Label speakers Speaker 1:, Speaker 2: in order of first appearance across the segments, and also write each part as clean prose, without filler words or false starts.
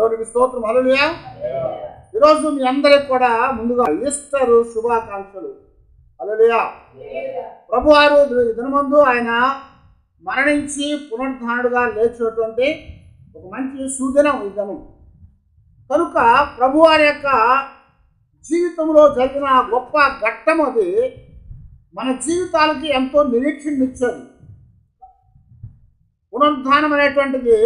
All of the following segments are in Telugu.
Speaker 1: దేవునికి స్తోత్రం. హల్లెలూయా. ఈరోజు మీ అందరికి కూడా ముందుగా ఈస్టర్ శుభాకాంక్షలు. హల్లెలూయా. ప్రభువారు దినమందు ఆయన మరణించి పునరుద్ధానుడుగా లేచినటువంటి ఒక మంచి సుదినం ఈ దినం కనుక ప్రభువారి యొక్క జీవితంలో జరిగిన గొప్ప ఘట్టం అది మన జీవితాలకి ఎంతో నిరీక్షణనిచ్చేది. పునరుద్ధానం అనేటువంటిది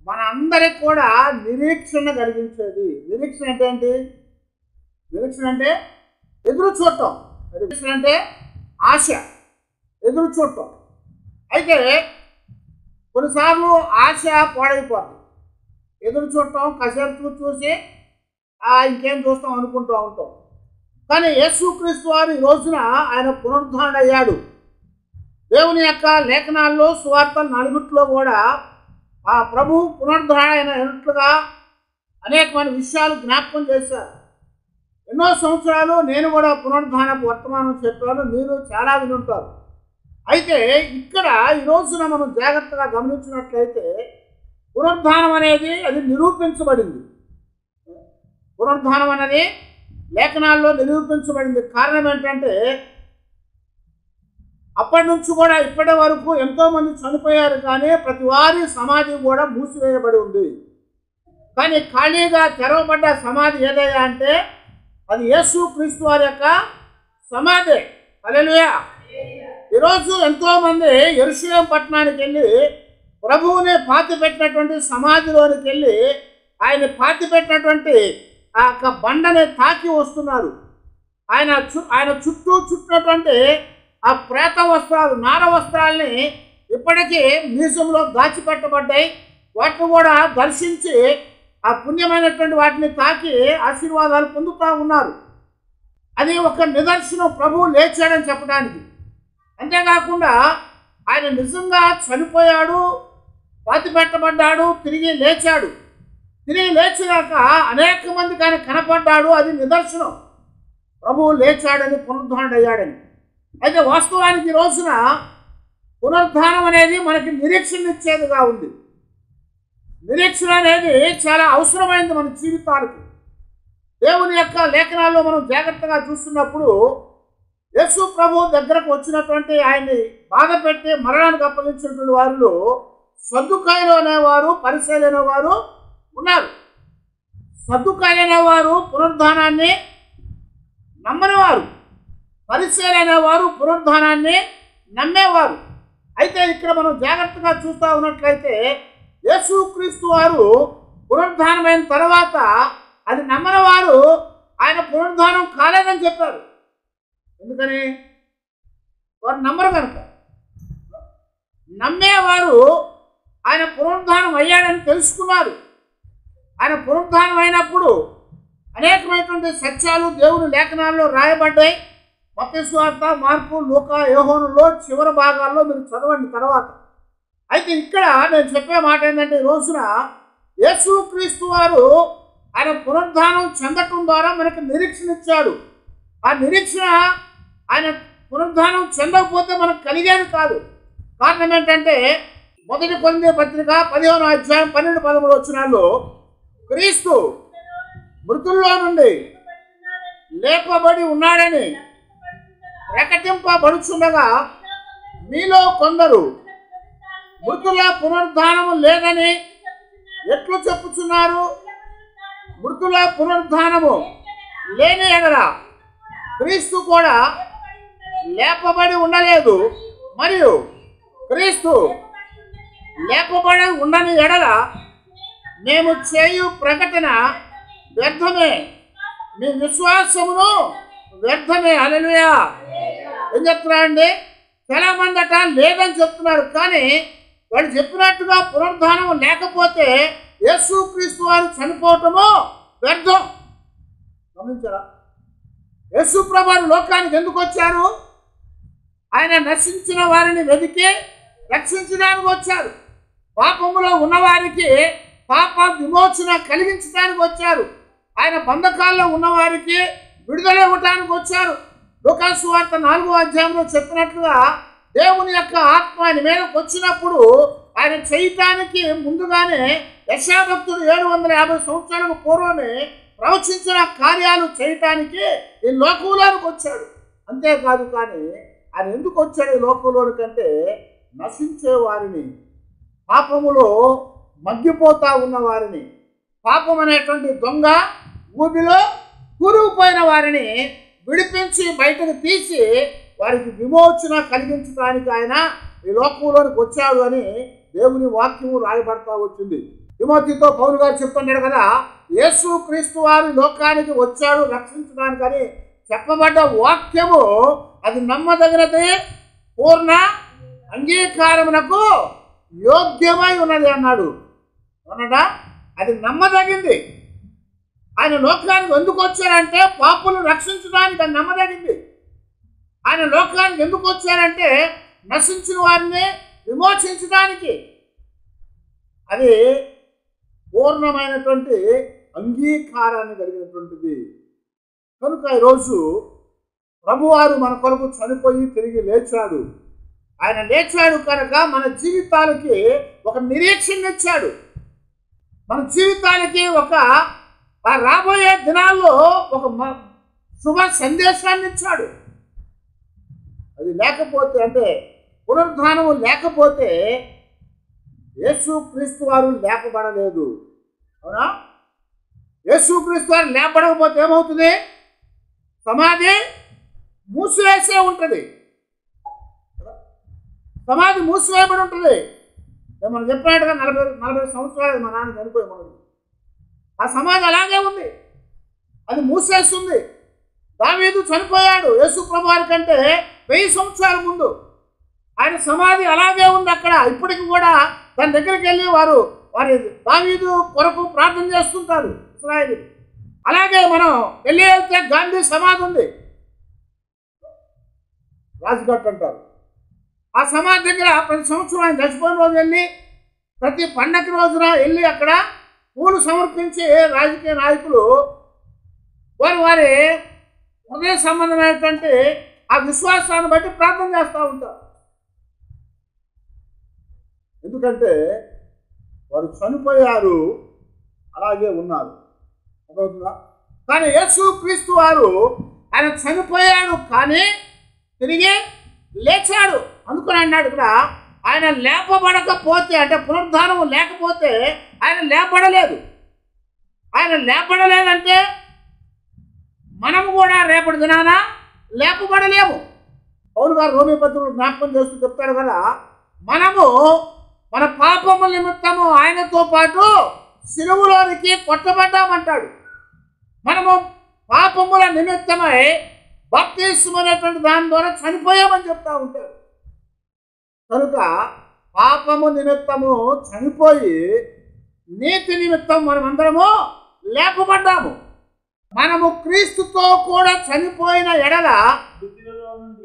Speaker 1: మన అందరికి కూడా నిరీక్షణ కలిగించేది. నిరీక్షణ అంటే ఏంటి? నిరీక్షణ అంటే ఎదురు చూడటం. నిరీక్షణ అంటే ఆశ, ఎదురు చూడటం. అయితే కొన్నిసార్లు ఆశ పాడైపోతుంది. ఎదురు చూడటం కాసేపు చూసి ఇంకేం చూస్తాం అనుకుంటూ ఉంటాం. కానీ యేసుక్రీస్తు వారు ఈ రోజున ఆయన పునరుద్ధానుడు అయ్యాడు. దేవుని యొక్క లేఖనాల్లో సువార్తలు నలుగుట్లో కూడా ఆ ప్రభు పునరుద్ధారణ అయినట్లుగా అనేకమైన విషయాలు జ్ఞాపకం చేశారు. ఎన్నో సంవత్సరాలు నేను కూడా పునరుద్ధానపు వర్తమానం చెప్పాను, మీరు చాలా వినుంటారు. అయితే ఇక్కడ ఈ రోజున మనం జాగ్రత్తగా గమనించినట్లయితే పునరుద్ధానం అనేది అది నిరూపించబడింది. పునరుద్ధానం అనేది లేఖనాల్లో నిరూపించబడింది. కారణం ఏంటంటే అప్పటి నుంచి కూడా ఇప్పటి వరకు ఎంతోమంది చనిపోయారు, కానీ ప్రతి వారి సమాధి కూడా మూసివేయబడి ఉంది. కానీ ఖాళీగా తెరవబడ్డ సమాధి ఏదయ్యా అంటే అది యేసుక్రీస్తు వారి యొక్క సమాధి. హల్లెలూయా. ఈరోజు ఎంతోమంది యెరూషలేం పట్టణానికి వెళ్ళి ప్రభువుని పాతిపెట్టినటువంటి సమాధిలోనికి వెళ్ళి ఆయన పాతిపెట్టినటువంటి ఆ యొక్క బండని తాకి వస్తున్నారు. ఆయన చుట్టినటువంటి ఆ ప్రేత వస్త్రాలు, నార వస్త్రాలని ఇప్పటికీ మ్యూజియంలో దాచిపెట్టబడ్డాయి. వాటిని కూడా దర్శించి ఆ పుణ్యమైనటువంటి వాటిని తాకి ఆశీర్వాదాలు పొందుతూ ఉన్నారు. అది ఒక నిదర్శనం ప్రభువు లేచాడని చెప్పడానికి. అంతేకాకుండా ఆయన నిజంగా చనిపోయాడు, పాతిపెట్టబడ్డాడు, తిరిగి లేచాడు. తిరిగి లేచినాక అనేక మందికి ఆయన కనపడ్డాడు. అది నిదర్శనం ప్రభువు లేచాడని, పునరుద్ధానుడు అయ్యాడని. అయితే వాస్తవానికి ఈ రోజున పునరుద్ధానం అనేది మనకి నిరీక్షణ ఇచ్చేదిగా ఉంది. నిరీక్షణ అనేది చాలా అవసరమైంది మన జీవితానికి. దేవుని యొక్క లేఖనాల్లో మనం జాగ్రత్తగా చూస్తున్నప్పుడు యేసు ప్రభు దగ్గరకు వచ్చినటువంటి ఆయన్ని బాధ పెట్టి మరణానికి అప్పగించినటువంటి వారిలో సద్దుకాయులు అనేవారు, పరిసయ్యులు అనేవారు ఉన్నారు. సద్దుకాయులు అనేవారు పునరుద్ధానాన్ని నమ్మనివారు, పరిసయ్యులు అనేవారు పునరుద్ధానాన్ని నమ్మేవారు. అయితే ఇక్కడ మనం జాగ్రత్తగా చూస్తూ ఉన్నట్లయితే యేసుక్రీస్తు వారు పునరుద్ధానమైన తర్వాత అది నమ్మని వారు ఆయన పునరుద్ధానం కాలేదని చెప్పారు. ఎందుకని? వారు నమ్మరు కనుక. నమ్మేవారు ఆయన పునరుద్ధానం అయ్యాడని తెలుసుకున్నారు. ఆయన పునరుద్ధానం అయినప్పుడు అనేకమైనటువంటి సత్యాలు దేవుని లేఖనాల్లో రాయబడ్డాయి. మత్తయి సువార్త, మార్కు, లూకా, యోహానులో చివరి భాగాల్లో మీరు చదవండి తర్వాత. అయితే ఇక్కడ నేను చెప్పే మాట ఏంటంటే ఈ రోజున యేసుక్రీస్తు వారు ఆయన పునరుద్ధానం చెందటం ద్వారా మనకు నిరీక్షణ ఇచ్చాడు. ఆ నిరీక్షణ ఆయన పునరుద్ధానం చెందకపోతే మనకు కలిగేది కాదు. కారణం ఏంటంటే మొదటి కొరింథీ పత్రిక 15వ అధ్యాయం 12-13 వచనాల్లో క్రీస్తు మృతుల్లో నుండి లేపబడి ఉన్నాడని ప్రకటింపబడుచుండగా మీలో కొందరు మృతుల పునరుద్ధానము లేదని ఎట్లు చెప్పుచున్నారు? మృతుల పునరుద్ధానము లేని ఎడల క్రీస్తు కూడా లేపబడి ఉండలేదు, మరియు క్రీస్తు లేపబడి ఉండని ఎడల మేము చేయు ప్రకటన వ్యర్థమే, మీ విశ్వాసమును వ్యర్థమే. హల్లెలూయా. ఏం చెప్తున్నారండి? చాలా మంది అట లేదని చెప్తున్నారు, కానీ వాళ్ళు చెప్పినట్టుగా పునరుద్ధానం లేకపోతే యేసుక్రీస్తు వారు చనిపోవటము వ్యర్థం. గమనించారా? యేసు ప్రభువు లోకానికి ఎందుకు వచ్చారు? ఆయన నశించిన వారిని వెతికి రక్షించడానికి వచ్చారు. పాపములో ఉన్నవారికి పాప విమోచన కలిగించడానికి వచ్చారు. ఆయన బంధకాల్లో ఉన్నవారికి విడుదల ఇవ్వటానికి వచ్చారు. లూకా సువార్త 4వ అధ్యాయంలో చెప్పినట్లుగా దేవుని యొక్క ఆత్మ ఆయన మీదకి వచ్చినప్పుడు ఆయన చేయటానికి ముందుగానే యెషయా భక్తుడు 750 సంవత్సరాలకు పూర్వమే ప్రవచించిన కార్యాలు చేయటానికి ఈ లోకంలోనికి వచ్చాడు. అంతేకాదు కానీ ఆయన ఎందుకు వచ్చాడు ఈ లోకంలోనికంటే నశించే వారిని, పాపములో మగ్గిపోతా ఉన్న వారిని, పాపం అనేటువంటి దొంగ ఊబిలో కూరుకుపోయిన వారిని విడిపించి బయటకు తీసి వారికి విమోచన కలిగించడానికి ఆయన ఈ లోకంలోనికి వచ్చాడు అని దేవుని వాక్యము రాయబడతా వచ్చింది. తిమోతితో పౌలు గారు చెప్తున్నాడు కదా, యేసు క్రీస్తు వారి లోకానికి వచ్చాడు రక్షించడానికని చెప్పబడ్డ వాక్యము అది నమ్మదగినది, పూర్ణ అంగీకారమునకు యోగ్యమై ఉన్నది అన్నాడు. అన్నడా అది నమ్మదగింది. ఆయన లోకానికి ఎందుకు వచ్చారంటే పాపులను రక్షించడానికి అది నమ్మదగింది. ఆయన లోకానికి ఎందుకు వచ్చారంటే నశించిన వారిని విమోచించడానికి. అది పూర్ణమైనటువంటి అంగీకారాన్ని కలిగినటువంటిది. కనుక ఈరోజు ప్రభువారు మన కొరకు చనిపోయి తిరిగి లేచాడు. ఆయన లేచాడు కనుక మన జీవితాలకి ఒక నిరీక్షణ ఇచ్చాడు. మన జీవితానికి ఒక రాబోయే దినాల్లో ఒక శుభ సందేశాన్ని ఇచ్చాడు. అది లేకపోతే అంటే పునరుద్ధానము లేకపోతే యేసు క్రీస్తు వారు లేపబడలేదు. అవునా? యేసు క్రీస్తు వారు లేపబడకపోతే ఏమవుతుంది? సమాధి మూసివేసే ఉంటుంది. సమాధి మూసివేయబడి ఉంటుంది. మనం చెప్పినట్టుగా 40 సంవత్సరాలు మా నాన్న చనిపోయి మనకు ఆ సమాధి అలాగే ఉంది, అది మూసేస్తుంది. దావీదు చనిపోయాడు యేసు ప్రభు వారి కంటే 1000 సంవత్సరాల ముందు. ఆయన సమాధి అలాగే ఉంది అక్కడ. ఇప్పటికి కూడా దాని దగ్గరికి వెళ్ళి వారి దావీదు కొరకు ప్రార్థన చేస్తుంటారు ఇశ్రాయేలు. అలాగే మనం వెళ్ళి వెళ్తే గాంధీ సమాధి ఉంది, రాజ్ఘాట్ అంటారు. ఆ సమాధి దగ్గర ప్రతి సంవత్సరం ఆయన చచ్చిపోయిన రోజు వెళ్ళి ప్రతి పండగ రోజున వెళ్ళి అక్కడ పూలు సమర్పించి రాజకీయ నాయకులు వారి హృదయ సంబంధమైనటువంటి ఆ విశ్వాసాన్ని బట్టి ప్రార్థన చేస్తూ ఉంటారు. ఎందుకంటే వారు చనిపోయారు, అలాగే ఉన్నారు. అర్థమవుతుందా? కానీ యేసు క్రీస్తు వారు ఆయన చనిపోయాడు కానీ తిరిగి లేచాడు. అందుకని అన్నాడు ఇక్కడ, ఆయన లేపబడకపోతే అంటే పునరుద్ధానము లేకపోతే ఆయన లేపడలేదు. ఆయన లేపడలేదంటే మనము కూడా రేపటి దినాన లేపబడలేము. పౌలు గారు రోమీ పత్రికలో జ్ఞాపకం చేస్తూ చెప్తాడు కదా, మనము మన పాపముల నిమిత్తము ఆయనతో పాటు సిలువలోనికి కొట్టబడ్డామంటాడు. మనము పాపముల నిమిత్తమై బాప్తిస్మం అనేటువంటి దాని ద్వారా చనిపోయామని చెప్తా ఉంటాడు. కనుక పాపము నిమిత్తము చనిపోయి నీతి నిమిత్తం మనమందరము లేపబడ్డాము. మనము క్రీస్తుతో కూడా చనిపోయిన ఎడల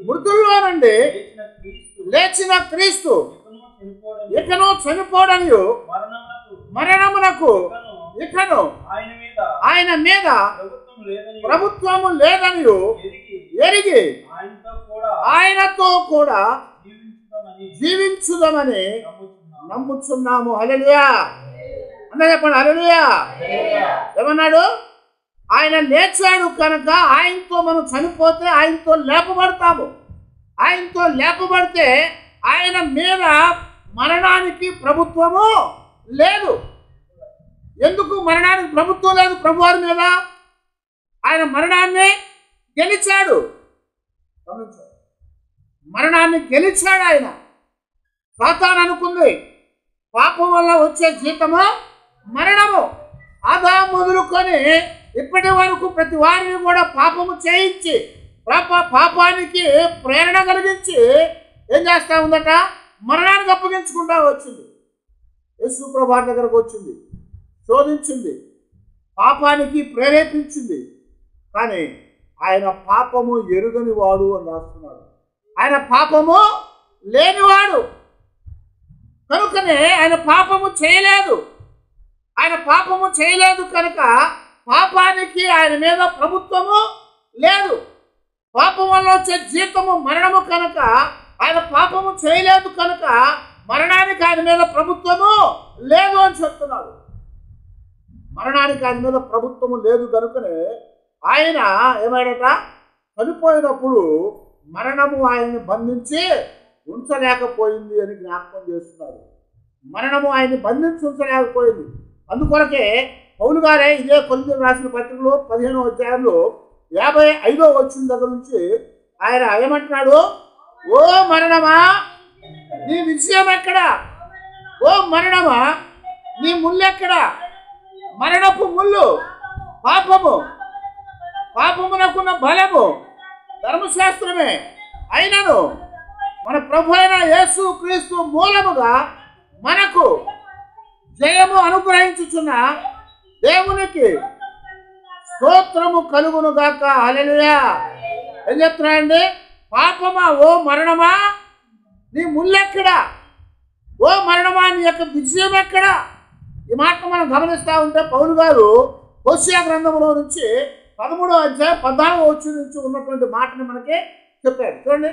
Speaker 1: మృతుల్లో నుండి లేచిన క్రీస్తు ఇకను చనిపోడనియు మరణమునకు ఇకను ఆయన మీద ప్రభుత్వము లేదనియు ఎరిగి ఆయనతో కూడా జీవించుదామని నమ్ముచున్నాము. హల్లెలూయా అన్న చెప్పండి, హల్లెలూయా. ఏమన్నాడు? ఆయన లేచాడు కనుక ఆయనతో మనం చనిపోతే ఆయనతో లేపబడతాము. ఆయనతో లేపబడితే ఆయన మీద మరణానికి ప్రభుత్వము లేదు. ఎందుకు మరణానికి ప్రభుత్వం లేదు ప్రభువారి మీద? ఆయన మరణాన్ని గెలిచాడు. మరణాన్ని గెలిచాడు ఆయన. సాతాను అనుకుంది పాపం వల్ల వచ్చే జీతము మరణము. ఆదాము మొదలుకొని ఇప్పటి వరకు ప్రతి వారిని కూడా పాపము చేయించి పాపానికి ప్రేరణ కలిగించి ఏం చేస్తా ఉందట? మరణానికి అప్పగించుకుంటా వచ్చింది. యేసు ప్రభువు దగ్గరకు వచ్చింది, శోధించింది, పాపానికి ప్రేరేపించింది. కానీ ఆయన పాపము ఎరుగని వాడు అని రాస్తున్నాడు. ఆయన పాపము లేనివాడు కనుకనే ఆయన పాపము చేయలేదు. ఆయన పాపము చేయలేదు కనుక పాపానికి ఆయన మీద ప్రభుత్వము లేదు. పాపం వల్ల వచ్చే జీతము మరణము కనుక ఆయన పాపము చేయలేదు కనుక మరణానికి ఆయన మీద ప్రభుత్వము లేదు అని చెప్తున్నాడు. మరణానికి ఆయన మీద ప్రభుత్వము లేదు కనుకనే ఆయన ఏమైనట చనిపోయినప్పుడు మరణము ఆయన్ని బంధించి ఉంచలేకపోయింది అని జ్ఞాపకం చేస్తున్నారు. మరణము ఆయన్ని బంధించి ఉంచలేకపోయింది. అందుకొరకే పౌలు గారే ఇదే కొరింథీయులకు రాసిన పత్రికలో 15వ అధ్యాయంలో 55వ వచనం దగ్గర నుంచి ఆయన ఏమంటున్నాడు, ఓ మరణమా నీ విజయం ఎక్కడా, ఓ మరణమా నీ ముళ్ళు ఎక్కడా, మరణపు ముళ్ళు పాపము, పాపమునకున్న బలము ధర్మశాస్త్రమే అయినను మన ప్రభు అయిన యేసు క్రీస్తు మూలముగా మనకు జయము అనుగ్రహించుచున్న దేవునికి స్తోత్రము కలుగును గాక. హల్లెలూయా. ఏం చెప్తున్నాయండి? పాపమా ఓ మరణమా నీ ముళ్ళెక్కడా, ఓ మరణమా నీ యొక్క విజయం ఎక్కడా? ఈ మాట మనం గమనిస్తూ ఉంటే పౌలు గారు హోషేయ గ్రంథంలో నుంచి 13వ అధ్యాయం 14వ వచనం నుంచి ఉన్నటువంటి మాటని మనకి చెప్పాడు. చూడండి,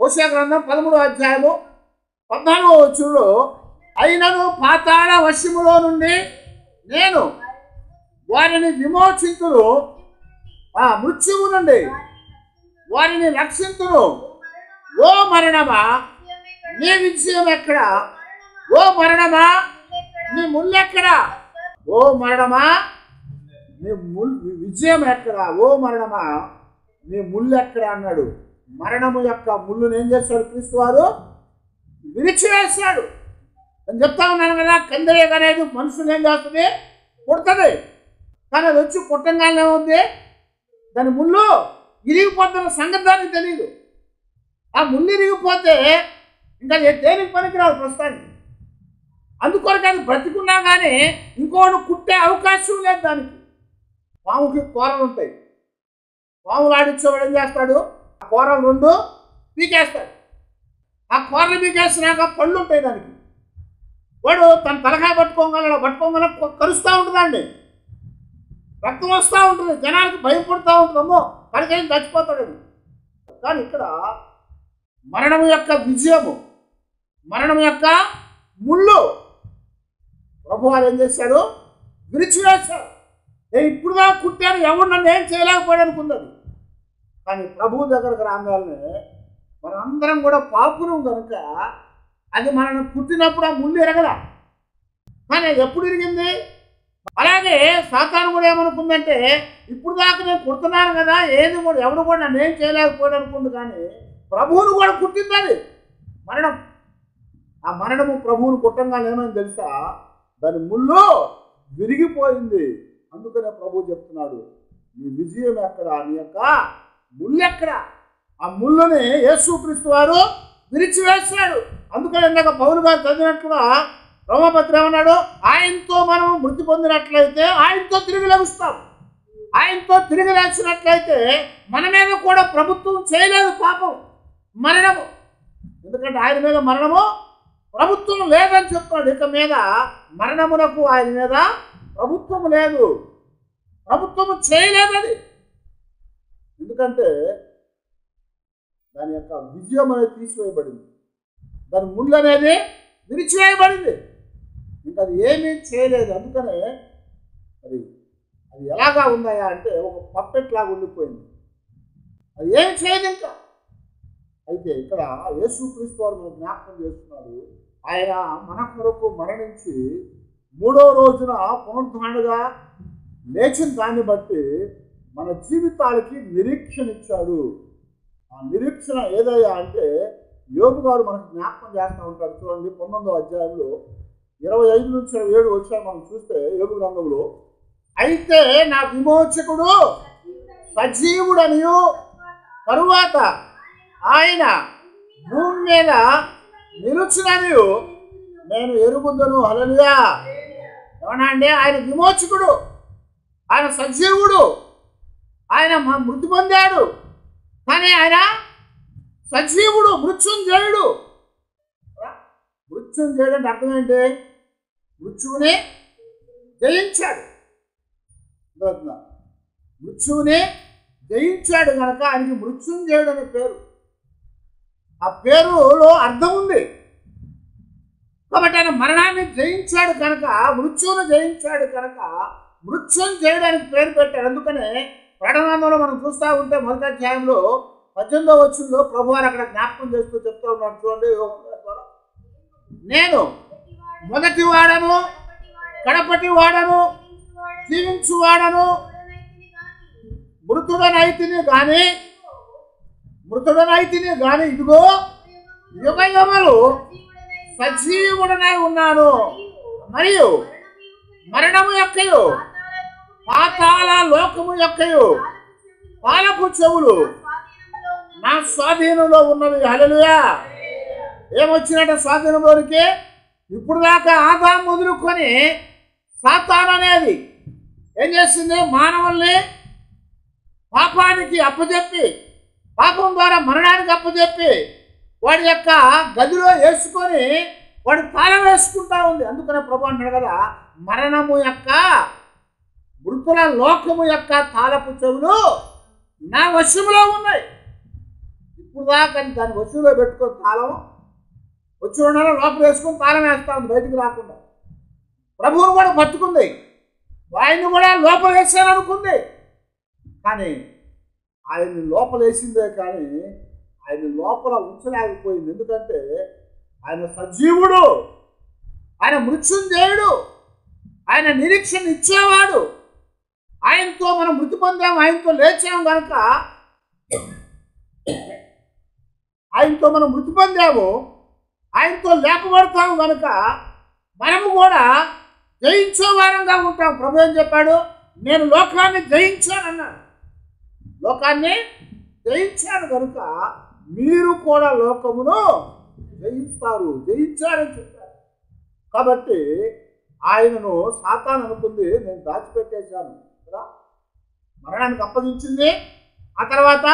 Speaker 1: హోషేయ గ్రంథం 13వ అధ్యాయము 14వ వచనంలో, అయినను పాతాళ వశములో నుండి నేను వారిని విమోచింతును, మృత్యువు నుండి వారిని రక్షింతును. ఓ మరణమా నీ విజయం ఎక్కడా, ఓ మరణమా నీ ముళ్ళెక్కడా, ఓ మరణమా నీ విజయం ఎక్కడా, ఓ మరణమా నీ ముళ్ళెక్కడా అన్నాడు. మరణము యొక్క ముళ్ళును ఏం చేశాడు క్రీస్తు వారు? విరిచివేశాడు. నేను చెప్తా ఉన్నాను కదా, కందరేగ అనేది మనుషులు ఏం చేస్తుంది? కుడుతుంది. కానీ అది వచ్చి కుట్టంగానే ఉంది, దాని ముళ్ళు ఇరిగిపోతున్న సంగతి దానికి తెలియదు. ఆ ముళ్ళు ఇరిగిపోతే ఇంకా దేనికి పనికిరాదు ప్రస్తుతానికి. అందుకొరకు అది బ్రతికున్నా కానీ ఇంకోటి కుట్టే అవకాశం లేదు దానికి. పాముకి కూరలు ఉంటాయి. పాములు ఆడించేవాడు ఏం చేస్తాడు? ఆ కూరలు 2 పీకేస్తాడు. ఆ కూరలు పీకేసినాక పళ్ళు ఉంటాయి దానికి. వాడు తన తలకాయ పట్టుకోగల కరుస్తూ ఉంటుందండి, రక్తం వస్తూ ఉంటుంది, జనానికి భయం పడుతూ ఉంటుంది, అమ్మో కడికేసి చచ్చిపోతాడని. కానీ ఇక్కడ మరణం యొక్క విజయము, మరణం యొక్క ముళ్ళు ప్రభు వారు ఏం చేశాడు? విరిచివేశాడు. ఇప్పుడుదా కుట్టాను, ఎవరు నన్ను ఏం చేయలేకపోయాడు అనుకున్నది. కానీ ప్రభువు దగ్గరకు రాగానే మనందరం కూడా పాపులం కనుక అది మనల్ని కుట్టినప్పుడు ఆ ముళ్ళు ఎరగల. కానీ అది ఎప్పుడు ఇరిగింది? అలాగే సాతాను కూడా ఏమనుకుందంటే, ఇప్పుడు దాకా నేను కుడుతున్నాను కదా, ఏది కూడా ఎవడు కూడా నన్ను ఏం చేయలేకపోయాడు అనుకుంది. కానీ ప్రభువును కూడా కుట్టింది అది మరణం. ఆ మరణము ప్రభువును కుట్టంగా ఏమైంది తెలుసా? దాని ముళ్ళు విరిగిపోయింది. అందుకనే ప్రభు చెప్తున్నాడు, నీ విజయం ఎక్కడ, నీ యొక్క ముళ్ళు ఎక్కడ? ఆ ముళ్ళుని యేసుక్రీస్తు వారు విరిచివేశాడు. అందుకని ఇందాక పౌలు గారు చదివినట్లుగా రోమపత్రి ఏమన్నాడు? ఆయనతో మనం మృతి పొందినట్లయితే ఆయనతో తిరిగి లభిస్తాం. ఆయనతో తిరిగి లేచినట్లయితే మన మీద కూడా ప్రభుత్వం చేయలేదు పాపం, మరణము. ఎందుకంటే ఆయన మీద మరణము ప్రభుత్వం లేదని చెప్తున్నాడు. ఇక మీద మరణమునకు ఆయన మీద ప్రభుత్వం లేదు, ప్రభుత్వము చేయలేదని. ఎందుకంటే దాని యొక్క విజయం అనేది తీసివేయబడింది, దాని ముళ్ళు అనేది విరిచివేయబడింది. ఇంకా అది ఏమీ చేయలేదు. అందుకనే అది ఎలాగా ఉందాయా అంటే ఒక పప్పెట్ లాగా ఉండిపోయింది, అది ఏం చేయదు ఇంకా. అయితే ఇక్కడ యేసుక్రీస్తు వారు మనం జ్ఞాపకం చేస్తున్నారు, ఆయన మన కొరకు మరణించి 3వ రోజున పునరుద్ధరణగా లేచిన దాన్ని బట్టి మన జీవితాలకి నిరీక్షణ ఇచ్చాడు. ఆ నిరీక్షణ ఏదయ్యా అంటే యోబు గారు మనకు జ్ఞాపకం చేస్తూ ఉంటాడు. చూడండి, 19వ అధ్యాయంలో 25 నుంచి 27 వచ్చారు మనం చూస్తే యోబు గ్రంథంలో, అయితే నా విమోచకుడు సజీవుడనియు తరువాత ఆయన భూమి మీద నిలుచుననియు నేను ఎరుగుందును. హల్లెలూయా. ఏమన్నా అండి? ఆయన విమోచకుడు, ఆయన సజీవుడు, ఆయన మృతి పొందాడు, కానీ ఆయన సజీవుడు, మృత్యుంజయుడు. మృత్యుంజయుడు అంటే అర్థం ఏంటి? మృత్యువుని జయించాడు. మృత్యువుని జయించాడు కనుక ఆయనకి మృత్యుంజయుడు అనే పేరు. ఆ పేరులో అర్థం ఉంది. కాబట్టి ఆయన మరణాన్ని జయించాడు కనుక, మృత్యువును జయించాడు కనుక మృత్యుం చేయడానికి పేరు పెట్టాడు. అందుకనే ప్రకటనలో మనం చూస్తూ ఉంటే మొదటి అధ్యాయంలో 18వ వచనంలో ప్రభువారు అక్కడ జ్ఞాపకం చేస్తూ చెప్తూ ఉన్నాడు. చూడండి, నేను మొదటి వాడను, కడపటి వాడను, జీవించువాడను, మృతుడనైతిని గాని ఇదిగో యుగ యుగములు సజీవుడనై ఉన్నాను. మరియు మరణము యొక్కయు పాతాళ లోకము యొక్కయు పాలపు చెవులు నా స్వాధీనంలో ఉన్నవి. హల్లెలూయా. ఏమొచ్చినట్ట స్వాధీనంలోనికి? ఇప్పుడు దాకా ఆదాము మొదలుకొని సాతాను అనేది ఏం చేస్తుంది? మానవుల్ని పాపానికి అప్పచెప్పి, పాపం ద్వారా మరణానికి అప్పచెప్పి వాడి యొక్క గదిలో వేసుకొని వాడు తాళం వేసుకుంటా ఉంది. అందుకనే ప్రభు అంటాడు కదా, మరణము యొక్క మృతుల లోకము యొక్క తాళపు చెవులు నా వశములో ఉన్నాయి. ఇప్పుడు దాకా దాని వశంలో పెట్టుకొని తాళం వచ్చి ఉండాలి, లోపల వేసుకొని తాళం వేస్తా ఉంది బయటికి రాకుండా. ప్రభువును కూడా పట్టుకుంది, ఆయన్ని కూడా లోపల వేసాను అనుకుంది. కానీ ఆయన్ని లోపల వేసిందే కానీ ఆయన లోపల ఉంచలేకపోయింది. ఎందుకంటే ఆయన సజీవుడు, ఆయన మృత్యుంజయుడు, ఆయన నిరీక్షణ ఇచ్చేవాడు. ఆయనతో మనం మృతి పొందాము, ఆయనతో లేచాము కనుక, ఆయనతో మనం మృతి పొందాము, ఆయనతో లేపబడతాము కనుక మనము కూడా జయించే వారంగా ఉంటాం. ప్రభు ఏం చెప్పాడు? నేను లోకాన్ని జయించానన్నాడు. లోకాన్ని జయించాను కనుక మీరు కూడా లోకమును జయించారని చెప్పారు. కాబట్టి ఆయనను సాతాను అనుకుంది నేను దాచిపెట్టేశాను కదా, మరణానికి అప్పగించింది, ఆ తర్వాత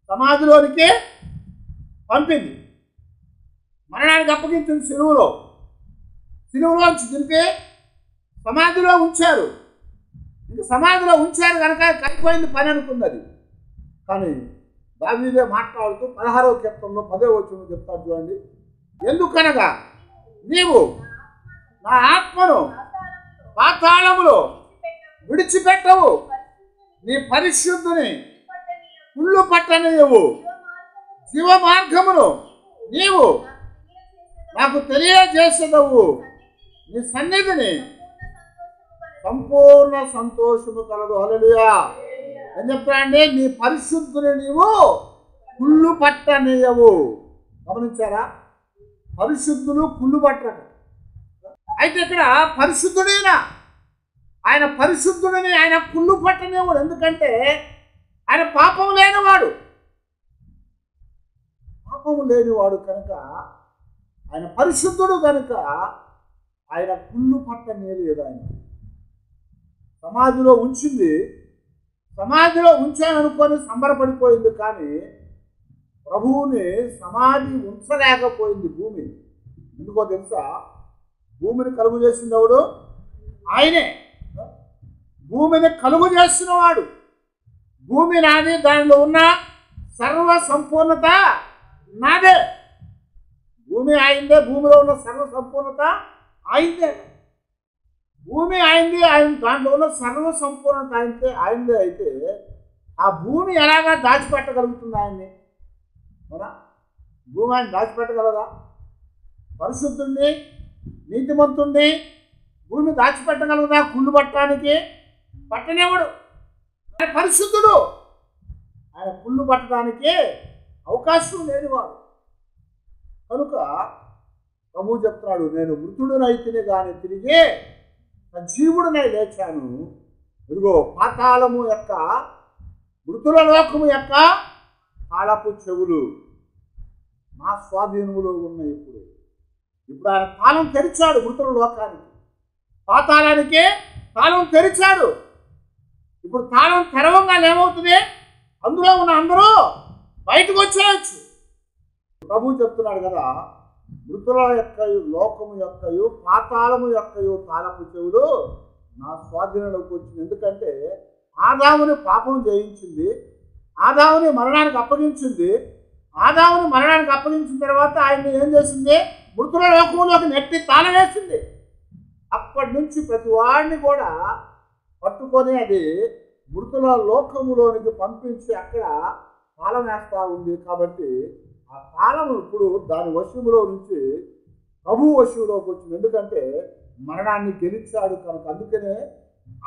Speaker 1: సమాధిలోనికి పంపింది. మరణానికి అప్పగించింది సిలువలోంచి దింపి సమాధిలో ఉంచారు. ఇంకా సమాధిలో ఉంచారు కనుక కలిపోయింది పని అనుకుంది అది. కానీ దావీదే మాట్లాడుతూ 16వ కీర్తనలో 10వ వచనంలో చెప్తాడు చూడండి, ఎందుకనగా నీవు నా ఆత్మను పాతాళములో విడిచిపెట్టవు, నీ పరిశుద్ధుని కుళ్ళు పట్టనియవు, శివ మార్గమును నీవు నాకు తెలియజేసేదవు, నీ సన్నిధిని సంపూర్ణ సంతోషము కలదు. హల్లెలూయా. ఏం చెప్తాడండి? నీ పరిశుద్ధుని నీవు కుళ్ళు పట్టనీయవు. గమనించారా? పరిశుద్ధులు కుళ్ళు పట్టరు. అయితే ఇక్కడ పరిశుద్ధుడైనా ఆయన పరిశుద్ధుడిని ఆయన కుళ్ళు పట్టనివ్వడు. ఎందుకంటే ఆయన పాపం లేనివాడు కనుక, ఆయన పరిశుద్ధుడు కనుక ఆయన కుళ్ళు పట్టనేలేదు. ఆయన సమాధిలో ఉంచింది, సమాధిలో ఉంచాననుకొని సంబరపడిపోయింది. కానీ ప్రభువుని సమాధి ఉంచలేకపోయింది భూమి. ఎందుకో తెలుసా? భూమిని కలుగు చేసింది ఎవడు? ఆయనే. భూమిని కలుగు చేస్తున్నవాడు. భూమి నాది, దానిలో ఉన్న సర్వ సంపూర్ణత నాదే. భూమి ఆయనదే, భూమిలో ఉన్న సర్వ సంపూర్ణత ఆయనదే. భూమి ఆయనది, ఆయన దాంట్లో ఉన్న సర్వ సంపూర్ణత ఆయనదే. అయితే ఆ భూమి ఎలాగా దాచిపెట్టగలుగుతుంది ఆయన్ని? అవునా? భూమి ఆయన దాచిపెట్టగలదా? పరిశుద్ధుణ్ణి, నీతిమంతుణ్ణి భూమి దాచిపెట్టగలదా? కుళ్ళు పట్టడానికి పట్టనేవాడు. ఆయన పరిశుద్ధుడు, ఆయన కుళ్ళు పట్టడానికి అవకాశం లేనివాడు. కనుక ప్రభు చెప్తున్నాడు, నేను మృతుడునైతిని కానీ తిరిగి సజీవుడినై లేచాను. ఇదిగో పాతాళము యొక్క మృతుల లోకము యొక్క తాళపు చెవులు నా స్వాధీనములో ఉన్నాయి. ఇప్పుడు ఆయన తాళం తెరిచాడు మృతుల లోకానికి, పాతాళానికి తాళం తెరిచాడు. ఇప్పుడు తాళం తెరవంగానే ఏమవుతుంది? అందులో ఉన్న అందరూ బయటకు వచ్చేయచ్చు. ప్రభు చెప్తున్నాడు కదా, మృతుల యొక్క లోకము యొక్కయు పాతాళము యొక్కయు తాళపు చెవులు నా స్వాధీనంలోకి వచ్చింది. ఎందుకంటే ఆదాముని పాపం జయించింది, ఆదాముని మరణానికి అప్పగించింది. ఆదాముని మరణానికి అప్పగించిన తర్వాత ఆయన్ని ఏం చేసింది? మృతుల లోకంలోకి నెట్టి తాళం వేసింది. అప్పటి నుంచి ప్రతి వాడిని కూడా పట్టుకొని అది మృతుల లోకములోనికి పంపించి అక్కడ తాళం వేస్తూ ఉంది. కాబట్టి ఆ తాళం ఇప్పుడు దాని వశములో నుంచి ప్రభు వశంలోకి వచ్చింది. ఎందుకంటే మరణాన్ని గెలిచాడు కనుక. అందుకనే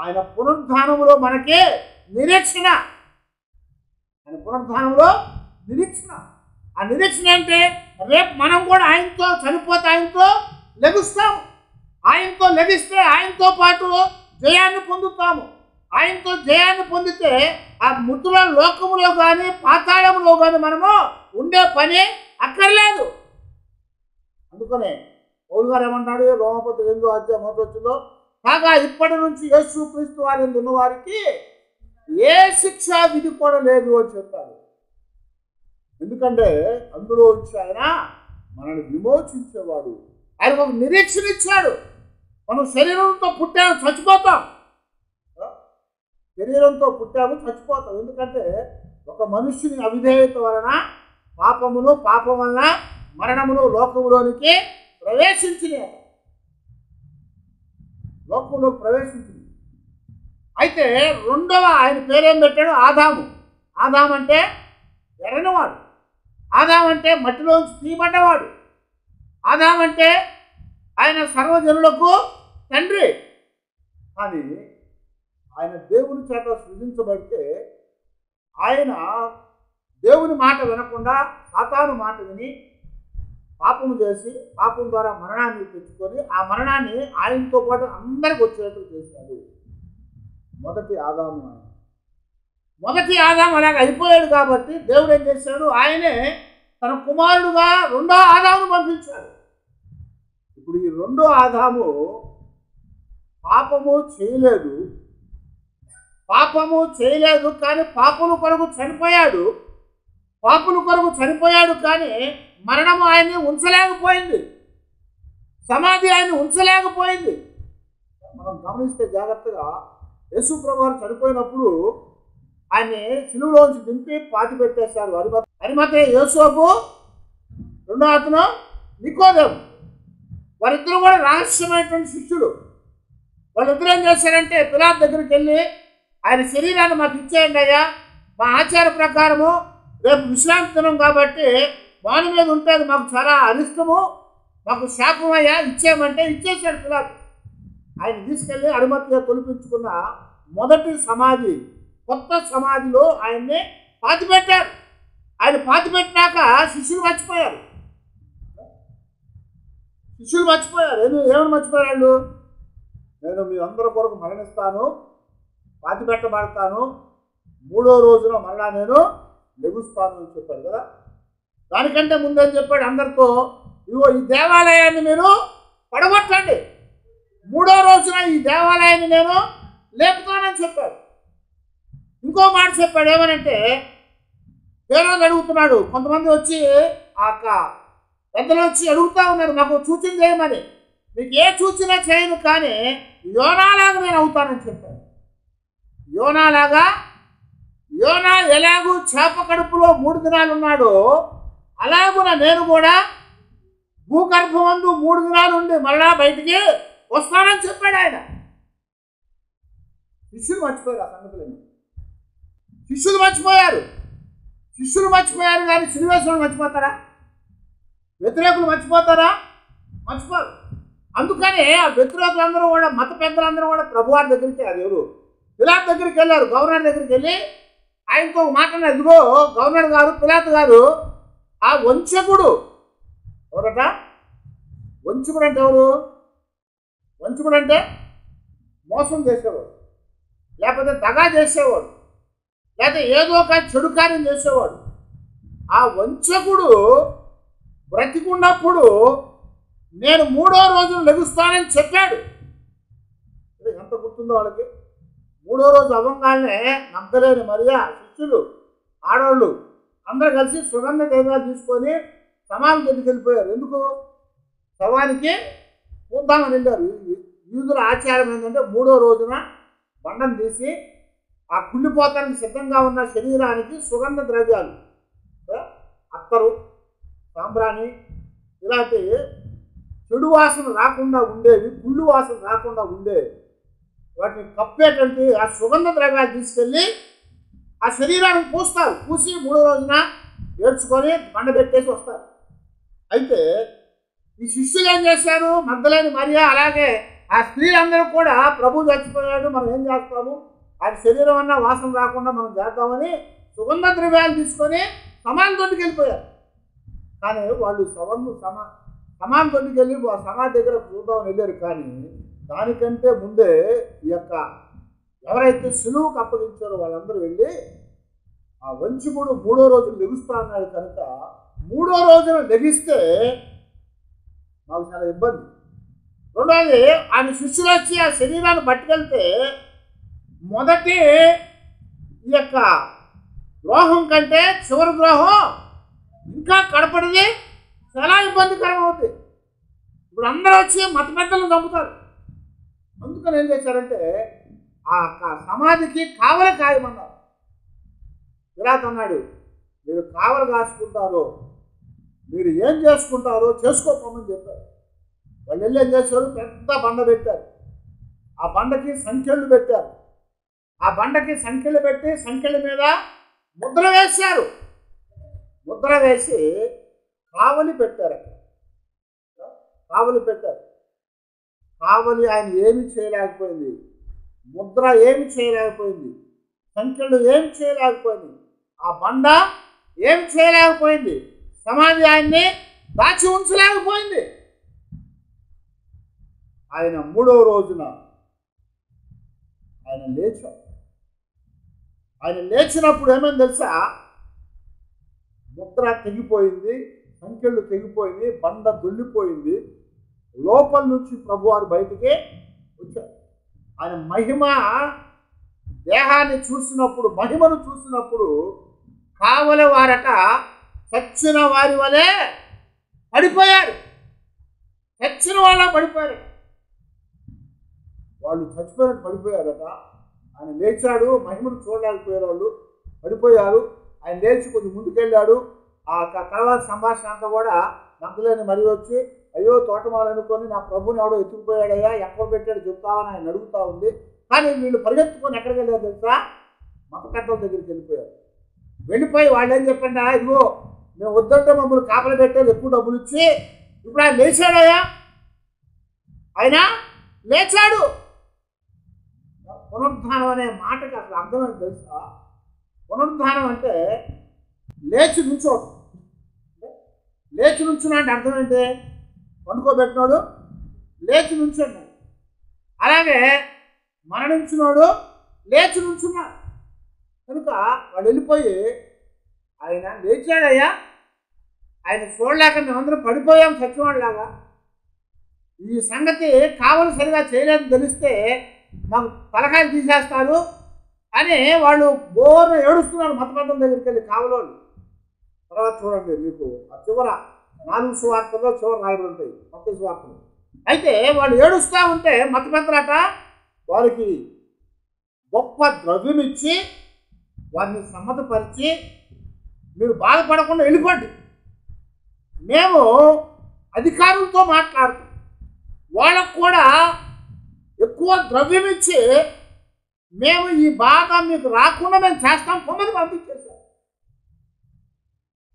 Speaker 1: ఆయన పునరుద్ధానములో మనకే నిరీక్షణ. ఆయన పునరుద్ధానంలో నిరీక్షణ. ఆ నిరీక్షణ అంటే రేపు మనం కూడా ఆయనతో చనిపోతే ఆయనతో లెగుస్తాము. ఆయనతో లెగిస్తే ఆయనతో పాటు జయాన్ని పొందుతాము. ఆయనతో జయాన్ని పొందితే ఆ మృతుల లోకములో కానీ పాతాళములో కానీ మనము ఉండే పని అక్కర్లేదు. అందుకనే పౌలు గారు ఏమంటాడు రోమపత్రిక 8:1 కాగా ఇప్పటి నుంచి యేసు క్రీస్తు వారి ఉన్న వారికి ఏ శిక్షా విధి కూడా లేదు అని చెప్పాడు. ఎందుకంటే అందులో నుంచి ఆయన మనల్ని విమోచించేవాడు. ఆయన ఒక నిరీక్షణ ఇచ్చాడు. మనం శరీరంతో పుట్టాము, చచ్చిపోతాం. శరీరంతో పుట్టాము, చచ్చిపోతాం. ఎందుకంటే ఒక మనుష్యుని అవిధేయత వలన పాపం వలన మరణమును లోకములోనికి ప్రవేశించినాయి. లోకంలోకి ప్రవేశించింది. అయితే రెండవ ఆయన పేరేం పెట్టాడు? ఆదాము. ఆదాము అంటే ఎర్రనివాడు. ఆదాము అంటే మట్టిలోంచి తీయబడ్డవాడు. ఆదాము అంటే ఆయన సర్వజనులకు తండ్రి. కానీ ఆయన దేవుని చేత సృజించబడితే ఆయన దేవుని మాట వినకుండా సాతాను మాట విని పాపము చేసి పాపం ద్వారా మరణాన్ని తెచ్చుకొని ఆ మరణాన్ని ఆయనతో పాటు అందరికి వచ్చేట్టు చేశాడు. మొదటి ఆదాము అలాగ అయిపోయాడు. కాబట్టి దేవుడు ఏం చేశాడు? ఆయనే తన కుమారుడుగా రెండో ఆదామును పంపించాడు. ఇప్పుడు ఈ రెండో ఆదాము పాపము చేయలేదు కానీ పాపుల కొరకు చనిపోయాడు. కానీ మరణము ఆయన్ని ఉంచలేకపోయింది. సమాధి ఆయన్ని ఉంచలేకపోయింది. మనం గమనిస్తే జాగ్రత్తగా యేసు ప్రభువు చనిపోయినప్పుడు ఆయన్ని సిలువలోంచి దింపి పాతి పెట్టేశారు. అరిమతయి యోసేపు, రెండో అతను నికోదేము. వారిద్దరూ కూడా రహస్యమైనటువంటి శిష్యులు. వాళ్ళిద్దరూ ఏం చేశారంటే పిలాతు దగ్గరికి వెళ్ళి ఆయన శరీరాన్ని మాకు ఇచ్చేయండి అయ్యా, మా ఆచార ప్రకారము రేపు విశ్రాంతి దినం కాబట్టి వాని మీద ఉంటుంది, మాకు చాలా అరిష్టము, మాకు శాపం అయ్యా, ఇచ్చేయమంటే ఇచ్చేసాడు పిలాతు. ఆయన తీసుకెళ్ళి అరిమతయిలో తొలిపించుకున్న మొదటి సమాధి, కొత్త సమాధిలో ఆయన్ని పాతిపెట్టారు. ఆయన పాతిపెట్టినాక శిష్యులు మర్చిపోయారు. ఏమని మర్చిపోయారు వాళ్ళు? నేను మీ అందరి కొరకు మరణిస్తాను, పాతిపెట్టబడతాను, మూడో రోజున మరలా నేను లెగుస్తాను అని చెప్పాడు కదా. దానికంటే ముందేం చెప్పాడు అందరితో? ఇదిగో ఈ దేవాలయాన్ని మీరు పడగొట్టండి, మూడో రోజున ఈ దేవాలయాన్ని నేను లేపుతానని చెప్పాడు. ఇంకో మాట చెప్పాడు. ఏమనంటే హేరోదు అడుగుతున్నాడు. కొంతమంది వచ్చి పెద్దలు వచ్చి అడుగుతూ ఉన్నారు, మాకు సూచన చేయమని. మీకు ఏ సూచన చేయను, కానీ యోనాలాగా నేను అవుతానని చెప్పాడు. యోనా ఎలాగూ చేప కడుపులో 3 దినాలు ఉన్నాడో అలాగున నేను కూడా భూగర్భమందు 3 దినాలు ఉండి మళ్ళా బయటికి వస్తానని చెప్పాడు ఆయన. శిష్యులు మర్చిపోయారు ఆ సంగతులన్నీ. శిష్యులు మర్చిపోయారు కానీ సినివేశ్వరులు మర్చిపోతారా? వ్యతిరేకులు మర్చిపోతారా? మర్చిపోరు. అందుకని ఆ వ్యతిరేకులందరూ కూడా, మత పెద్దలందరూ కూడా ప్రభువారి దగ్గరికి, అది ఎవరు, పిలాతు దగ్గరికి వెళ్ళారు. గవర్నర్ దగ్గరికి వెళ్ళి ఆయనతో ఒక మాట అన్నారు. ఇదిగో గవర్నర్ గారు, పిలాతు గారు, ఆ వంచకుడు ఎవరట? వంచకుడు అంటే ఎవరు? వంచకుడు అంటే మోసం చేసేవాడు, లేకపోతే దగా చేసేవాడు, లేకపోతే ఏదో ఒక చెడు కార్యం చేసేవాడు. ఆ వంచకుడు బ్రతికున్నప్పుడు నేను 3వ రోజున లెగుస్తానని చెప్పాడు. ఎంత గుర్తుందో వాళ్ళకి. 3వ రోజు అవ్వంగానే నమ్మలేని మరియా, శిష్యులు, ఆడవాళ్ళు అందరూ కలిసి సుగంధ ద్రవ్యాలు తీసుకొని సమాధి దగ్గరికి వెళ్ళిపోయారు. ఎందుకు? శవానికి పూద్దామని వెళ్ళారు. యూదుల ఆచారం ఏంటంటే 3వ రోజున బండను తీసి ఆ కుళ్ళిపోతానికి సిద్ధంగా ఉన్న శరీరానికి సుగంధ ద్రవ్యాలు, అత్తరు, సాంబ్రాణి, ఇలాంటి చెడు వాసన రాకుండా ఉండేవి, కుళ్ళు వాసన రాకుండా ఉండేవి వాటిని కప్పేటువంటి ఆ సుగంధ ద్రవ్యాలు తీసుకెళ్ళి ఆ శరీరానికి పూస్తారు. పూసి 3వ రోజున ఏడ్చుకొని బండ పెట్టేసి వస్తారు. అయితే ఈ శిష్యులు ఏం చేశారు? మగ్దలేని మరియా అలాగే ఆ స్త్రీలందరూ కూడా ప్రభు చచ్చిపోయాడు, మనం ఏం చేస్తాము, ఆయన శరీరం అన్నా వాసన రాకుండా మనం చేద్దామని సుగంధ ద్రవ్యాలు తీసుకొని సమాధి దొడ్డికి వెళ్ళిపోయారు. కానీ వాళ్ళు సమాధి దొడ్డికి వెళ్ళి ఆ సమాధి దగ్గర చూద్దామని వెళ్ళారు. కానీ దానికంటే ముందే ఈ యొక్క ఎవరైతే సులువుకు అప్పగించారో వాళ్ళందరూ వెళ్ళి ఆ వంచకుడు 3వ రోజు లెగుస్తా అన్నాడు కనుక 3వ రోజున లెగిస్తే మాకు చాలా ఇబ్బంది. రెండోది ఆయన శిష్యులు వచ్చి ఆ శరీరాన్ని పట్టుకెళ్తే మొదటి ఈ యొక్క ద్రోహం కంటే చివరి ద్రోహం ఇంకా కడపడిది చాలా ఇబ్బందికరం అవుతుంది. ఇప్పుడు అందరూ వచ్చి మత పెద్దలను చంపుతారు. అందుకని ఏం చేశారంటే ఆ సమాధికి కావలి కాయమన్నారు. విరాట్ అన్నాడు, మీరు కావలి కాసుకుంటారో మీరు ఏం చేసుకుంటారో చేసుకోపోమని చెప్పారు. వాళ్ళు వెళ్ళి ఏం చేశారు? పెద్ద బండ పెట్టారు. ఆ బండకి సంఖ్యలు పెట్టారు. ఆ బండకి సంఖ్యలు పెట్టి సంఖ్యల మీద ముద్ర వేశారు. ముద్ర వేసి కావలి పెట్టారు. కావలి పెట్టారు. కావలి ఆయన ఏమి చేయలేకపోయింది, ముద్ర ఏమి చేయలేకపోయింది, సంఖ్యలు ఏమి చేయలేకపోయింది, ఆ బండ ఏమి చేయలేకపోయింది, సమాధి ఆయన్ని దాచి ఉంచలేకపోయింది. ఆయన 3వ రోజున ఆయన లేచాడు. ఆయన లేచినప్పుడు ఏమైంది తెలుసా? ముద్ర తెగిపోయింది, సంఖ్యలు తెగిపోయింది, బండ దొల్లిపోయింది. లోపల నుంచి ప్రభువారు బయటికి వచ్చారు. ఆయన మహిమ దేహాన్ని చూసినప్పుడు, మహిమను చూసినప్పుడు కావలి వారట చచ్చిన వారి వలె పడిపోయారు. చచ్చిన వాళ్ళ పడిపోయారు. వాళ్ళు చచ్చిపోయినట్టు పడిపోయారట. ఆయన లేచాడు, మహిమను చూడలేకపోయారు, వాళ్ళు పడిపోయారు. ఆయన లేచి కొంచెం ముందుకెళ్ళాడు. ఆ తర్వాత సంభాషణ అంతా కూడా మగ్దలేని మరి వచ్చి, అయ్యో తోటమాలు అనుకొని నా ప్రభుని ఎవడో ఎత్తుకుపోయాడయ్యా, ఎక్కడ పెట్టాడు చెప్తావని ఆయన అడుగుతూ ఉంది. కానీ వీళ్ళు పరిగెత్తుకొని ఎక్కడికి వెళ్ళారు తెలుసా? మత పెద్దల దగ్గరికి వెళ్ళిపోయారు. వెళ్ళిపోయి వాళ్ళు ఏం చెప్పండి, ఇదిగో మేము వద్దంటే మమ్మల్ని కాపలు పెట్టారు, ఎక్కువ డబ్బులు ఇచ్చి, ఇప్పుడు ఆయన లేచాడయ్యా, ఆయన లేచాడు. పునరుద్ధానం అనే మాటకి అసలు అర్థం ఏంటి తెలుసా? పునరుద్ధానం అంటే లేచి నుంచోడు. లేచి నుంచున్నా అంటే అర్థం ఏంటి? వండుకోబెట్టినాడు లేచి నుంచున్నాడు. అలాగే మరణించినోడు లేచి నుంచున్నాడు. కనుక వాళ్ళు వెళ్ళిపోయి ఆయన లేచాడయ్యా, ఆయన చూడలేక మేమందరం పడిపోయాం సత్యవాళ్ళలాగా, ఈ సంగతి కావలి సరిగా చేయలేదని తెలిస్తే మాకు తలకాయలు తీసేస్తారు అని వాళ్ళు బోర్న ఏడుస్తున్నారు మత పెద్దల దగ్గరికి వెళ్ళి కావలోళ్ళు. తర్వాత చూడండి, మీకు ఆ చివర 4 సువార్తల్లో చివర రాయబడి ఉంటాయి, మొత్తం సువార్తలు. అయితే వాళ్ళు ఏడుస్తూ ఉంటే మత పెద్దలట వారికి గొప్ప ద్రవ్యం ఇచ్చి వారిని సమ్మతపరిచి, మీరు బాధపడకుండా వెళ్ళిపోండి, మేము అధికారులతో మాట్లాడుతాం, వాళ్ళకు కూడా ఎక్కువ ద్రవ్యం ఇచ్చి మేము ఈ బాధ మీకు రాకుండా మేము చేస్తాం పొమ్మని పంపించేశారు.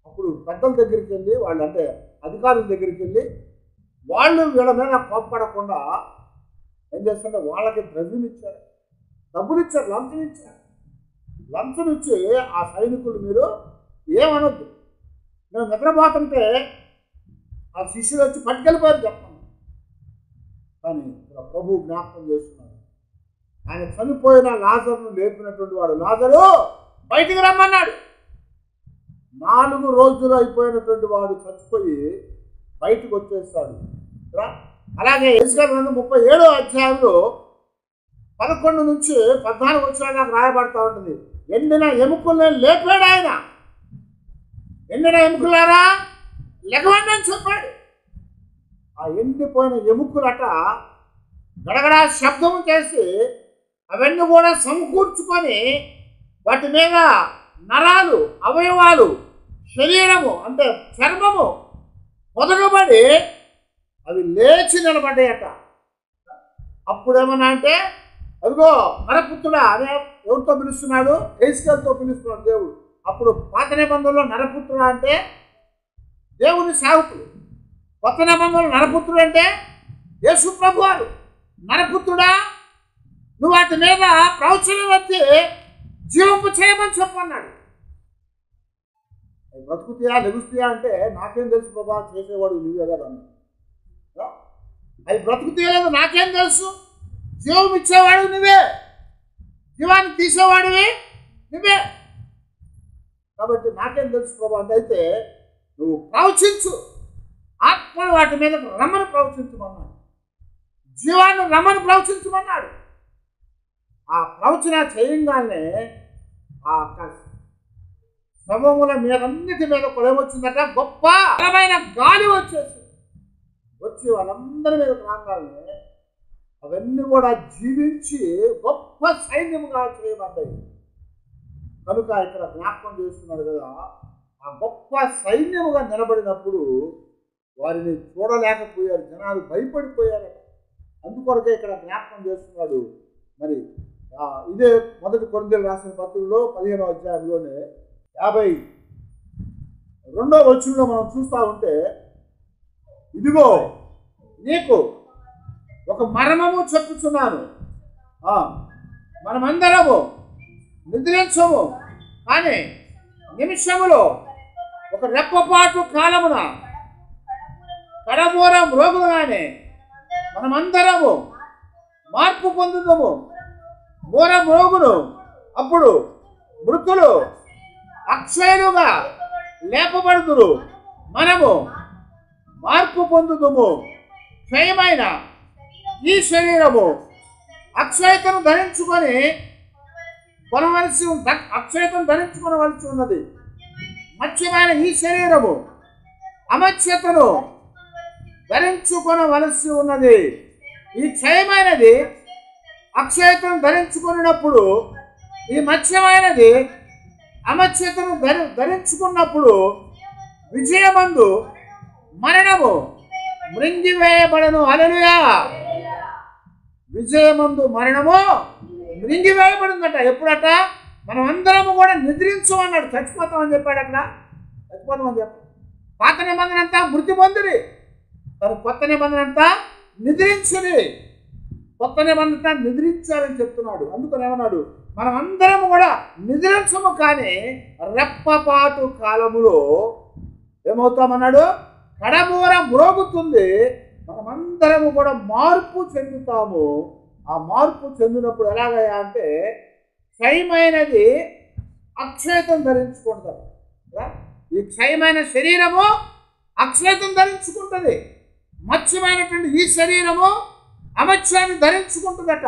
Speaker 1: అప్పుడు పెద్దల దగ్గరికి వెళ్ళి వాళ్ళు, అంటే అధికారుల దగ్గరికి వెళ్ళి వాళ్ళు వీళ్ళ మీద కోప్పడకుండా ఏం చేస్తుంటే వాళ్ళకి ద్రవ్యం ఇచ్చారు, డబ్బులు ఇచ్చారు, లంచం ఇచ్చారు. లంచం ఇచ్చి ఆ సైనికులు మీరు ఏమనొద్దు, మేము నిద్రపోతుంటే ఆ శిష్యులు వచ్చి పట్టుకెళ్ళిపోయారు చెప్పండి. కానీ ప్రభు జ్ఞాపకం చేస్తున్నాడు, ఆయన చనిపోయిన లాజరును లేపినటువంటి వాడు, లాజరు బయటికి రమ్మన్నాడు. 4 రోజులు అయిపోయినటువంటి వాడు చచ్చిపోయి బయటకు వచ్చేస్తాడు. అలాగే యేసుగారి గ్రంథం 37వ అధ్యాయంలో 11 నుంచి 14 వచ్చిన దాకా రాయబడతా ఉంటుంది. ఎండిన ఎముకలను లేపాడు ఆయన. ఎండిన ఎముకలారా లెగవండి అని చెప్పాడు. ఆ ఎండిపోయిన ఎముకలట గడగడా శబ్దము చేసి అవన్నీ కూడా సమకూర్చుకొని వాటి మీద నరాలు, అవయవాలు, శరీరము అంటే చర్మము పొదగబడి అవి లేచి నిలబడ్డాయట. అప్పుడేమన్నా అంటే అదిగో నరపుత్రుడా అనే ఎవరితో పిలుస్తున్నాడు? హెజ్కేలుతో పిలుస్తున్నాడు దేవుడు. అప్పుడు పాత నిబంధనలో నరపుత్రుడా అంటే దేవుని సేవకులు, కొత్త నిబంధనలో నరపుత్రుడు అంటే యేసు ప్రభు వారు. నరపుత్రుడా నువ్వు వాటి మీద ప్రవచనం వచ్చి జీవింపు చేయమని చెప్పన్నాడు. బ్రతుకుతాయా లెగుస్తాయా అంటే నాకేం తెలుసు ప్రభా, చేసేవాడు నువ్వే కదా అన్నాడు. అవి బ్రతుకుతాయా లేదు నాకేం తెలుసు, జీవం ఇచ్చేవాడు నువ్వే, జీవాన్ని తీసేవాడివి నువ్వే, కాబట్టి నాకేం తెలుసు ప్రభా అంటే అయితే నువ్వు ప్రవచించు, ఆత్మను వాటి మీద రమ్మని ప్రవచించమన్నాడు, జీవాన్ని రమ్మని ప్రవచించమన్నాడు. ఆ ప్రవచన చేయంగానే ఆ శవముల మీదన్నిటి మీద కొడవచ్చిందట, గొప్ప బలమైన గాలి వచ్చేసి వచ్చి వాళ్ళందరి మీద రాగానే అవన్నీ కూడా జీవించి గొప్ప సైన్యముగా చేయబడ్డాయి. కనుక ఇక్కడ జ్ఞాపకం చేస్తున్నాడు కదా, ఆ గొప్ప సైన్యముగా నిలబడినప్పుడు వారిని చూడలేకపోయారు, జనాలు భయపడిపోయారట. అందుకొరకే ఇక్కడ జ్ఞాపకం చేస్తున్నాడు. మరి ఇదే 1 కొరింథీయులు రాసిన పత్రికలో 15వ అధ్యాయంలోనే 52వ వచనంలో మనం చూస్తూ ఉంటే, ఇదిగో నీకు ఒక మర్మము చెప్పుచున్నాను, మనమందరము నిద్రించము, కానీ నిమిషములో ఒక రెప్పపాటు కాలమున కడమూరం రోగులుగానే మనమందరము మార్పు పొందుతాము. మూరం రోగులు అప్పుడు మృతులు అక్షయులుగా లేపబడుదురు, మనము మార్పు పొందుదుము. క్షయమైన ఈ శరీరము అక్షయతను ధరించుకొని అక్షయతను ధరించుకొనవలసి ఉన్నది. మత్స్యమైన ఈ శరీరము అమత్స్యతను ధరించుకొనవలసి ఉన్నది. ఈ క్షయమైనది అక్షయతను ధరించుకున్నప్పుడు, ఈ మత్స్యమైనది అమత్స్యతను ధరించుకున్నప్పుడు విజయమందు మరణము మృంగివేయబడను. హల్లెలూయా! విజయమందు మరణము మృంగివేయబడిందట. ఎప్పుడట? మనం అందరము కూడా నిద్రించమన్నాడు. చచ్చిపోతామని చెప్పాడు. అక్కడ చచ్చిపోతామని చెప్పాడు. పాత నిబంధన అంతా మృతి పొందిరి, కానీ కొత్త నిబంధన అంతా నిద్రించుని. కొత్త నిబంధన నిద్రించాలని చెప్తున్నాడు. అందుకని ఏమన్నాడు? మనం అందరము కూడా నిద్రించము, కానీ రెప్పపాటు కాలములో ఏమవుతామన్నాడు? కడమూర మ్రోగుతుంది, మనమందరము కూడా మార్పు చెందుతాము. ఆ మార్పు చెందినప్పుడు ఎలాగయ్యా అంటే క్షయమైనది అక్షయతం ధరించుకుంటారు. ఈ క్షయమైన శరీరము అక్షయతం ధరించుకుంటుంది, మత్స్యమైనటువంటి ఈ శరీరము అమత్స్యాన్ని ధరించుకుంటుందట.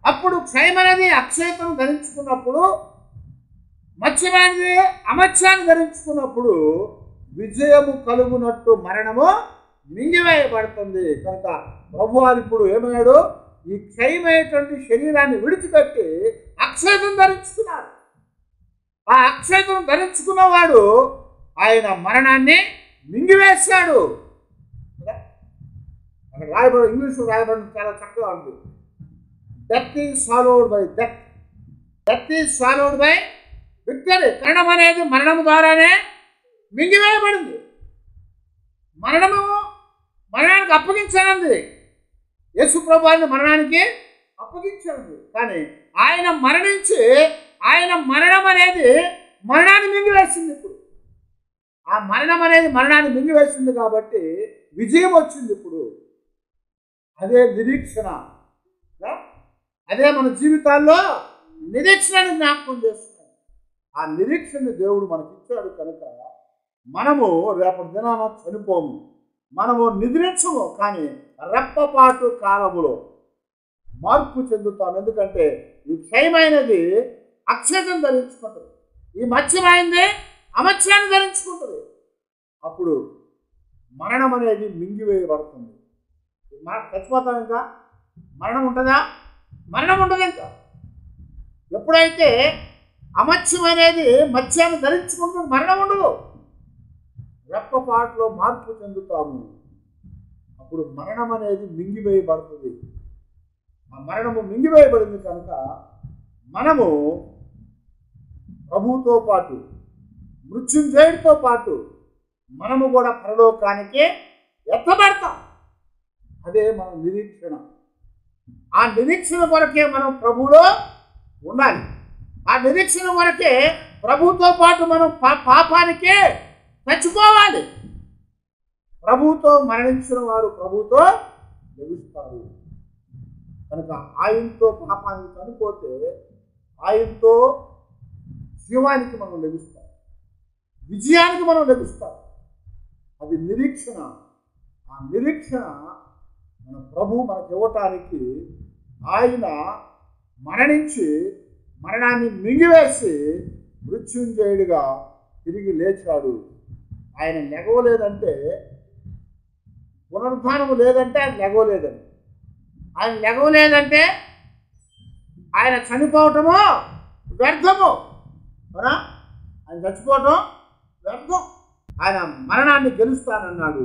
Speaker 1: అప్పుడు క్షయమైనది అక్షయతను ధరించుకున్నప్పుడు, మత్స్యమైనది అమత్స్యాన్ని ధరించుకున్నప్పుడు విజయము కలుగునట్టు మరణము మింగివేయబడుతుంది. కనుక ప్రభువారు ఇప్పుడు ఏమయ్యాడు? ఈ క్షయమైనటువంటి శరీరాన్ని విడిచిపెట్టి అక్షయతను ధరించుకున్నాడు. ఆ అక్షయతను ధరించుకున్నవాడు ఆయన మరణాన్ని మింగివేశాడు. అక్కడ రాయబడి, ఇంగ్లీష్లో రాయబడి చాలా చక్కగా ఉంది. Death is solved by death, death is solved by victory. మరణం అనేది మరణము ద్వారానే మింగివేయబడింది. మరణానికి అప్పగించానంది. యేసు ప్రభువుని మరణానికి అప్పగించానంది. కానీ ఆయన మరణించి, ఆయన మరణం అనేది మరణాన్ని మింగివేసింది. ఇప్పుడు ఆ మరణం అనేది మరణాన్ని మింగివేసింది కాబట్టి విజయం వచ్చింది. ఇప్పుడు అదే నిరీక్షణ, అదే మన జీవితాల్లో నిరీక్షణని జ్ఞాపకం చేస్తున్నాడు. ఆ నిరీక్షణని దేవుడు మనకి ఇచ్చాడు. కనుక మనము రేపటి దినాన చనిపోము, మనము నిద్రించము, కానీ రెప్పపాటు కాలములో మార్పు చెందుతాం. ఎందుకంటే ఈ క్షయమైనది అక్షయతను ధరించుకుంటుంది, ఈ మత్స్యమైంది అమత్స్యాన్ని ధరించుకుంటుంది. అప్పుడు మరణం అనేది మింగివేయబడుతుంది. చచ్చిపోతాం, ఇంకా మరణం ఉంటుందా? మరణం ఉండదు. ఇంకా ఎప్పుడైతే అమత్స్యం అనేది మత్స్యాన్ని ధరించుకుంటుంది, మరణం ఉండదు. రెప్పపాటులో మార్పు చెందుతాము. అప్పుడు మరణం అనేది మింగివేయబడుతుంది. ఆ మరణము మింగివేయబడింది కనుక మనము ప్రభువుతో పాటు మృత్యుంజయుడితో పాటు మనము కూడా పరలోకానికి ఎత్తబడతాం. అదే మన నిరీక్షణ. ఆ నిరీక్షణ కొరకే మనం ప్రభువులో ఉండాలి. ఆ నిరీక్షణ కొరకే ప్రభువుతో పాటు మనం పాపానికే చచ్చిపోవాలి. ప్రభువుతో మరణించిన వారు ప్రభువుతో లభిస్తారు కనుక ఆయనతో పాపానికి చనిపోతే ఆయనతో జీవానికి మనం లభిస్తాం, విజయానికి మనం లభిస్తాం. అది నిరీక్షణ. ఆ నిరీక్షణ మన ప్రభు మనకు ఇవ్వటానికి ఆయన మరణించి మరణాన్ని మింగివేసి మృత్యుంజయుడిగా తిరిగి లేచాడు. ఆయన లెగవలేదంటే, పునరుద్ధానము లేదంటే ఆయన లెగవలేదని. ఆయన లెగవలేదంటే ఆయన చనిపోవటము వ్యర్థము. అవునా? ఆయన చచ్చిపోవటం వ్యర్థం. ఆయన మరణాన్ని గెలుస్తానన్నాడు,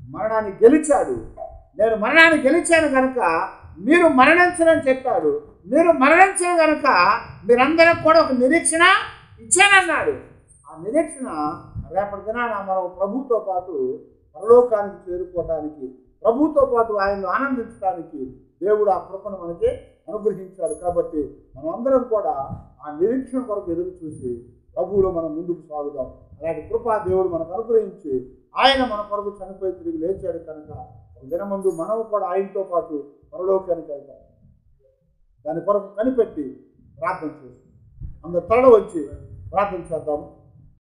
Speaker 1: మరణాన్ని గెలిచాడు. నేను మరణాన్ని గెలిచాను కనుక మీరు మరణించరని చెప్పాడు. మీరు మరణించరు కనుక మీరందరూ కూడా ఒక నిరీక్షణ ఇచ్చానన్నాడు. ఆ నిరీక్షణ రేపటి దినాన మనం ప్రభుతో పాటు పరలోకానికి చేరుకోవడానికి, ప్రభుతో పాటు ఆయన్ను ఆనందించడానికి దేవుడు ఆ కృపను మనకి అనుగ్రహించాడు. కాబట్టి మనం అందరం కూడా ఆ నిరీక్షణ కొరకు ఎదురు చూసి ప్రభువులో మనం ముందుకు సాగుదాం. అలాంటి కృపా దేవుడు మనకు అనుగ్రహించి ఆయన మన కొరకు చనిపోయి తిరిగి లేచాడు కనుక ఒక దినమందు మనం కూడా ఆయనతో పాటు పరలోకానికి వెళ్తాం. దాని కొరకు కనిపెట్టి ప్రార్థన చేస్తాం. అందరు తల వచ్చి ప్రార్థన చేద్దాము.